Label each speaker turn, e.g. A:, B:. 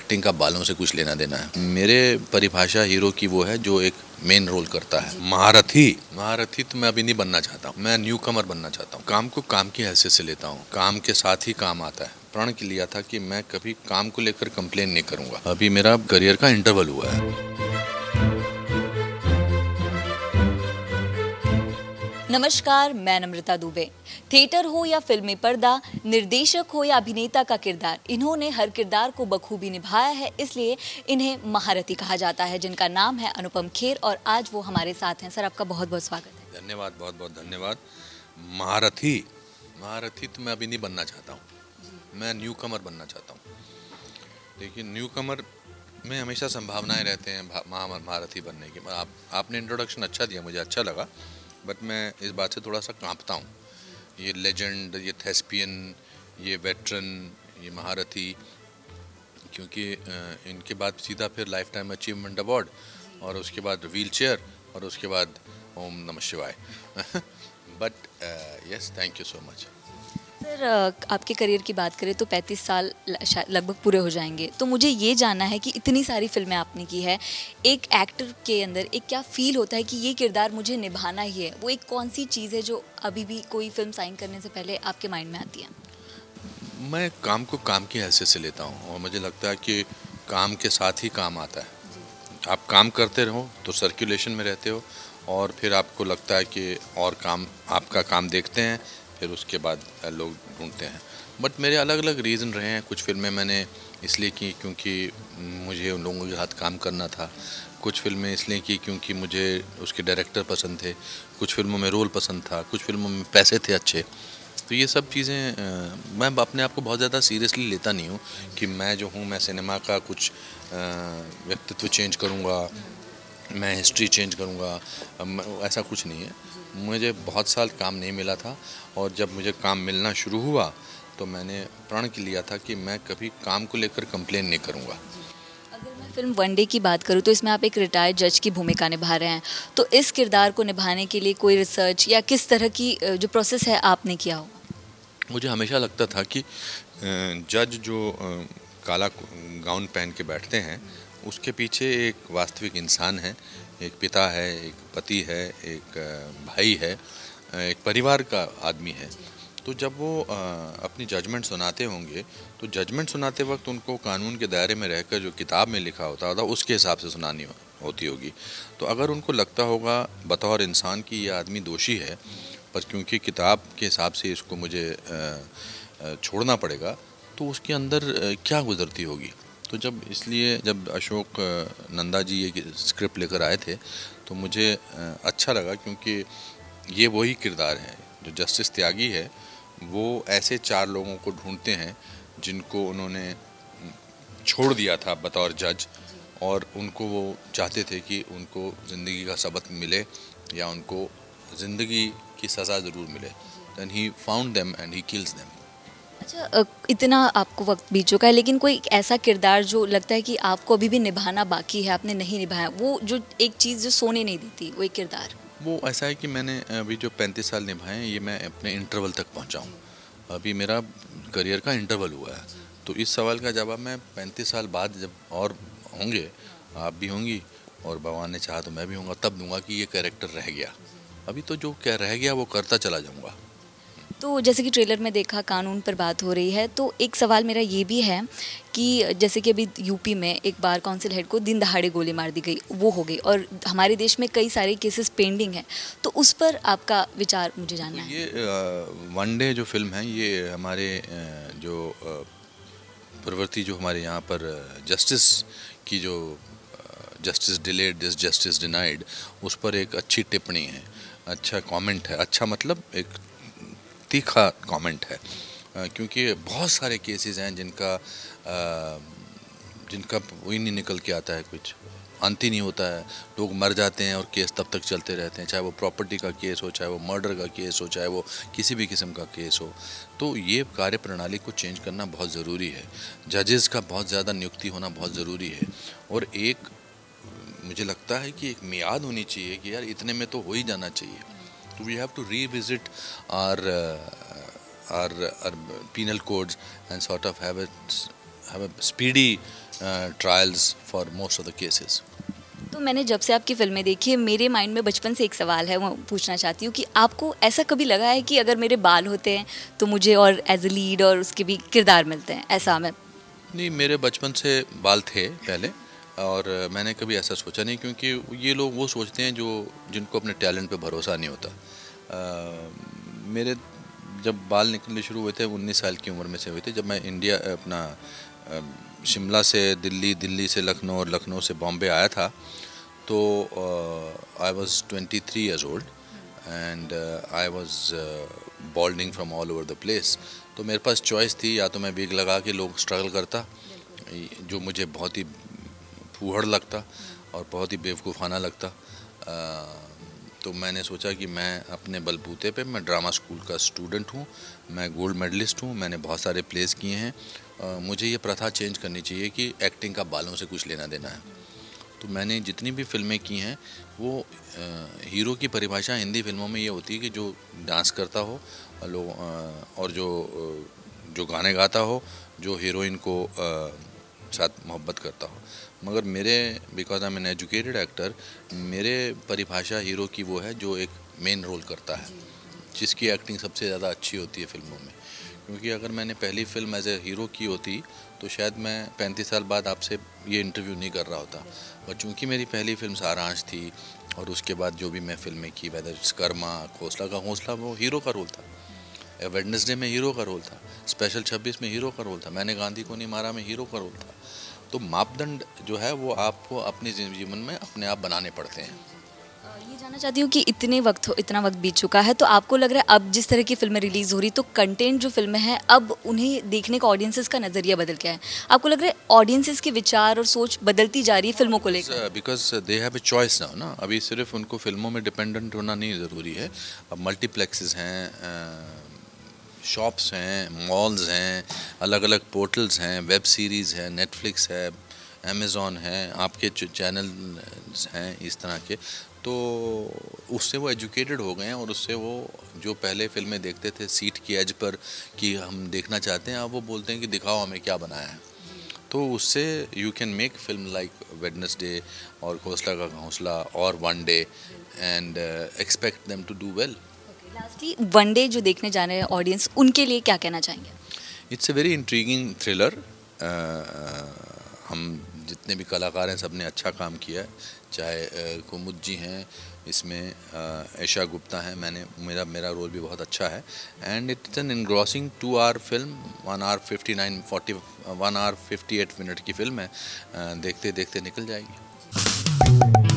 A: Acting का बालों से कुछ लेना देना है। मेरे परिभाषा हीरो की वो है जो एक मेन रोल करता है। महारथी तो मैं अभी नहीं बनना चाहता हूँ, मैं न्यू कमर बनना चाहता हूँ। काम को काम की हैसियत से लेता हूँ, काम के साथ ही काम आता है। प्रण के लिया था कि मैं कभी काम को लेकर कंप्लेन नहीं करूंगा। अभी मेरा करियर का इंटरवल हुआ है।
B: नमस्कार, मैं नम्रता दुबे। थिएटर हो या फिल्मी पर्दा, निर्देशक हो या अभिनेता का किरदार, इन्होंने हर किरदार को बखूबी निभाया है, इसलिए इन्हें महारथी कहा जाता है, जिनका नाम है अनुपम खेर और आज वो हमारे साथ हैं। सर, आपका बहुत बहुत स्वागत है।
A: धन्यवाद, बहुत बहुत धन्यवाद। महारथी तो मैं अभी नहीं बनना चाहता हूँ, मैं न्यू कमर बनना चाहता हूँ। लेकिन न्यू कमर में हमेशा संभावनाएं रहते हैं महारथी बनने की। आपने इंट्रोडक्शन अच्छा दिया, मुझे अच्छा लगा, बट मैं इस बात से थोड़ा सा कांपता हूँ। ये लेजेंड, ये थेस्पियन, ये वेटरन, ये महारथी, क्योंकि इनके बाद सीधा फिर लाइफ टाइम अचीवमेंट अवार्ड और उसके बाद व्हील चेयर और उसके बाद ओम नमः शिवाय। But yes, thank you so much.
B: Sir, आपके करियर की बात करें तो 35 साल लगभग पूरे हो जाएंगे, तो मुझे ये जानना है कि इतनी सारी फिल्में आपने की है, एक एक्टर के अंदर एक क्या फील होता है कि ये किरदार मुझे निभाना ही है? वो एक कौन सी चीज़ है जो अभी भी कोई फिल्म साइन करने से पहले आपके माइंड में आती है?
A: मैं काम को काम की हैसियत से लेता हूँ और मुझे लगता है कि काम के साथ ही काम आता है। आप काम करते रहो तो सर्कुलेशन में रहते हो और फिर आपको लगता है कि और काम, आपका काम देखते हैं, फिर उसके बाद लोग ढूंढते हैं। बट मेरे अलग अलग रीज़न रहे हैं। कुछ फिल्में मैंने इसलिए की क्योंकि मुझे उन लोगों के साथ काम करना था। कुछ फिल्में इसलिए की क्योंकि मुझे उसके डायरेक्टर पसंद थे। कुछ फिल्मों में रोल पसंद था, कुछ फिल्मों में पैसे थे अच्छे। तो ये सब चीज़ें मैं अपने आप को बहुत ज़्यादा सीरियसली लेता नहीं हूँ कि मैं जो हूँ, मैं सिनेमा का कुछ व्यक्तित्व चेंज करूँगा, मैं हिस्ट्री चेंज करूँगा, ऐसा कुछ नहीं है। मुझे बहुत साल काम नहीं मिला था और जब मुझे काम मिलना शुरू हुआ तो मैंने प्रण के लिया था कि मैं कभी काम को लेकर कंप्लेन नहीं करूँगा।
B: अगर मैं फिल्म वनडे की बात करूँ तो इसमें आप एक रिटायर्ड जज की भूमिका निभा रहे हैं, तो इस किरदार को निभाने के लिए कोई रिसर्च या किस तरह की जो प्रोसेस है आपने किया होगा?
A: मुझे हमेशा लगता था कि जज जो काला गाउन पहन के बैठते हैं, उसके पीछे एक वास्तविक इंसान है, एक पिता है, एक पति है, एक भाई है, एक परिवार का आदमी है। तो जब वो अपनी जजमेंट सुनाते होंगे तो जजमेंट सुनाते वक्त उनको कानून के दायरे में रहकर जो किताब में लिखा होता उसके हिसाब से सुनानी होती होगी। तो अगर उनको लगता होगा बतौर इंसान कि ये आदमी दोषी है, पर क्योंकि किताब के हिसाब से इसको मुझे छोड़ना पड़ेगा, तो उसके अंदर क्या गुजरती होगी। तो जब अशोक नंदा जी ये स्क्रिप्ट लेकर आए थे तो मुझे अच्छा लगा, क्योंकि ये वही किरदार है जो जस्टिस त्यागी है। वो ऐसे 4 लोगों को ढूंढते हैं जिनको उन्होंने छोड़ दिया था बतौर जज, और उनको वो चाहते थे कि उनको ज़िंदगी का सबक मिले या उनको ज़िंदगी की सज़ा ज़रूर मिले। Then he found them and he kills them.
B: अच्छा, इतना आपको वक्त बीत चुका है, लेकिन कोई ऐसा किरदार जो लगता है कि आपको अभी भी निभाना बाकी है, आपने नहीं निभाया, वो जो एक चीज़ जो सोने नहीं देती, वो एक किरदार?
A: वो ऐसा है कि मैंने अभी जो 35 साल निभाए हैं, ये मैं अपने इंटरवल तक पहुंचा हूँ। अभी मेरा करियर का इंटरवल हुआ है। तो इस सवाल का जवाब मैं 35 साल बाद जब और होंगे, आप भी होंगी और भगवान ने चाहा तो मैं भी होऊंगा, तब दूंगा कि ये कैरेक्टर रह गया। अभी तो जो क्या रह गया वो करता चला जाऊंगा।
B: तो जैसे कि ट्रेलर में देखा कानून पर बात हो रही है, तो एक सवाल मेरा ये भी है कि जैसे कि अभी यूपी में एक बार काउंसिल हेड को दिन दहाड़े गोली मार दी गई, वो हो गई, और हमारे देश में कई सारे केसेस पेंडिंग हैं, तो उस पर आपका विचार मुझे जानना है।
A: ये वनडे जो फिल्म है, ये हमारे जो प्रवृत्ति जो हमारे यहाँ पर जस्टिस की जो justice delayed this justice denied, उस पर एक अच्छी टिप्पणी है, अच्छा कमेंट है। अच्छा मतलब एक तीखा कमेंट है, क्योंकि बहुत सारे केसेस हैं जिनका वही नहीं निकल के आता है, कुछ अंत ही नहीं होता है। लोग मर जाते हैं और केस तब तक चलते रहते हैं, चाहे वो प्रॉपर्टी का केस हो, चाहे वो मर्डर का केस हो, चाहे वो किसी भी किस्म का केस हो। तो ये कार्य प्रणाली को चेंज करना बहुत ज़रूरी है। जजेस का बहुत ज़्यादा नियुक्ति होना बहुत ज़रूरी है, और एक मुझे लगता है कि एक मियाद होनी चाहिए कि यार इतने में तो हो ही जाना चाहिए। तो we have to revisit our penal codes and sort of have it have a speedy trials for most of the cases.
B: तो मैंने जब से आपकी फिल्में देखी है, मेरे माइंड में बचपन से एक सवाल है, वो पूछना चाहती हूँ कि आपको ऐसा कभी लगा है कि अगर मेरे बाल होते हैं तो मुझे और एज ए लीड और उसके भी किरदार मिलते हैं, ऐसा मैं?
A: नहीं, मेरे बचपन से बाल थे पहले, और मैंने कभी ऐसा सोचा नहीं, क्योंकि ये लोग वो सोचते हैं जिनको अपने टैलेंट पे भरोसा नहीं होता। मेरे जब बाल निकलने शुरू हुए थे 19 साल की उम्र में से हुए थे, जब मैं इंडिया अपना शिमला से दिल्ली, दिल्ली से लखनऊ और लखनऊ से बॉम्बे आया था, तो I was 23 years old and I was बॉल्डिंग from all over the place. तो मेरे पास चॉइस थी, या तो मैं विग लगा के लोग स्ट्रगल करता, जो मुझे बहुत ही फूहड़ लगता और बहुत ही बेवकूफ़ाना लगता। तो मैंने सोचा कि मैं अपने बलबूते पे, मैं ड्रामा स्कूल का स्टूडेंट हूँ, मैं गोल्ड मेडलिस्ट हूँ, मैंने बहुत सारे प्लेस किए हैं, मुझे ये प्रथा चेंज करनी चाहिए कि एक्टिंग का बालों से कुछ लेना देना है। तो मैंने जितनी भी फिल्में की हैं, वो हीरो की परिभाषा हिंदी फिल्मों में ये होती है कि जो डांस करता हो और जो गाने गाता हो, जो हीरोइन को साथ मोहब्बत करता हो। मगर मेरे, because I am an educated actor, मेरे परिभाषा हीरो की वो है जो एक मेन रोल करता है, जिसकी एक्टिंग सबसे ज़्यादा अच्छी होती है फिल्मों में। क्योंकि अगर मैंने पहली फिल्म एज ए हीरो की होती तो शायद मैं 35 साल बाद आपसे ये इंटरव्यू नहीं कर रहा होता। और चूँकि मेरी पहली फिल्म सारांश थी, और उसके बाद जो भी मैं फिल्में की, वेदर कर्मा, खोसला का हौसला, वो हीरो का रोल था। वेडनेसडे में हीरो का रोल था, स्पेशल 26 में हीरो का रोल था, मैंने गांधी को नहीं मारा में हीरो का रोल था। तो मापदंड जो है वो आपको अपने जीवन में अपने आप बनाने पड़ते हैं।
B: ये जानना चाहती हूँ कि इतना वक्त बीत चुका है, तो आपको लग रहा है अब जिस तरह की फिल्में रिलीज हो रही, तो कंटेंट जो फिल्में हैं, अब उन्हें देखने का ऑडियंसेस का नज़रिया बदल गया है? आपको लग रहा है ऑडियंसेस के विचार और सोच बदलती जा रही है फिल्मों को लेकर?
A: Because they have a choice now ना, अभी सिर्फ उनको फिल्मों में डिपेंडेंट होना नहीं ज़रूरी है। अब मल्टीप्लेक्सेस हैं, शॉप्स हैं, मॉल्स हैं, अलग अलग पोर्टल्स हैं, वेब सीरीज़ है, नेटफ्लिक्स है, अमेज़ॉन है, आपके चैनल हैं इस तरह के। तो उससे वो एजुकेटेड हो गए हैं, और उससे वो जो पहले फिल्में देखते थे सीट की एज पर कि हम देखना चाहते हैं, अब वो बोलते हैं कि दिखाओ हमें क्या बनाया है। तो उससे you can make film like Wednesday और घोंसला का घोंसला और One Day and expect them to do well.
B: Lastly, One Day जो देखने जा रहे हैं ऑडियंस, उनके लिए क्या कहना चाहेंगे?
A: It's a very intriguing thriller. हम जितने भी कलाकार हैं, सब ने अच्छा काम किया है, चाहे कुमुद जी हैं इसमें, ऐशा गुप्ता हैं, मेरा रोल भी बहुत अच्छा है। And it's an engrossing 2 hour film, 1 hour 58 minute की फिल्म है, देखते देखते निकल जाएगी।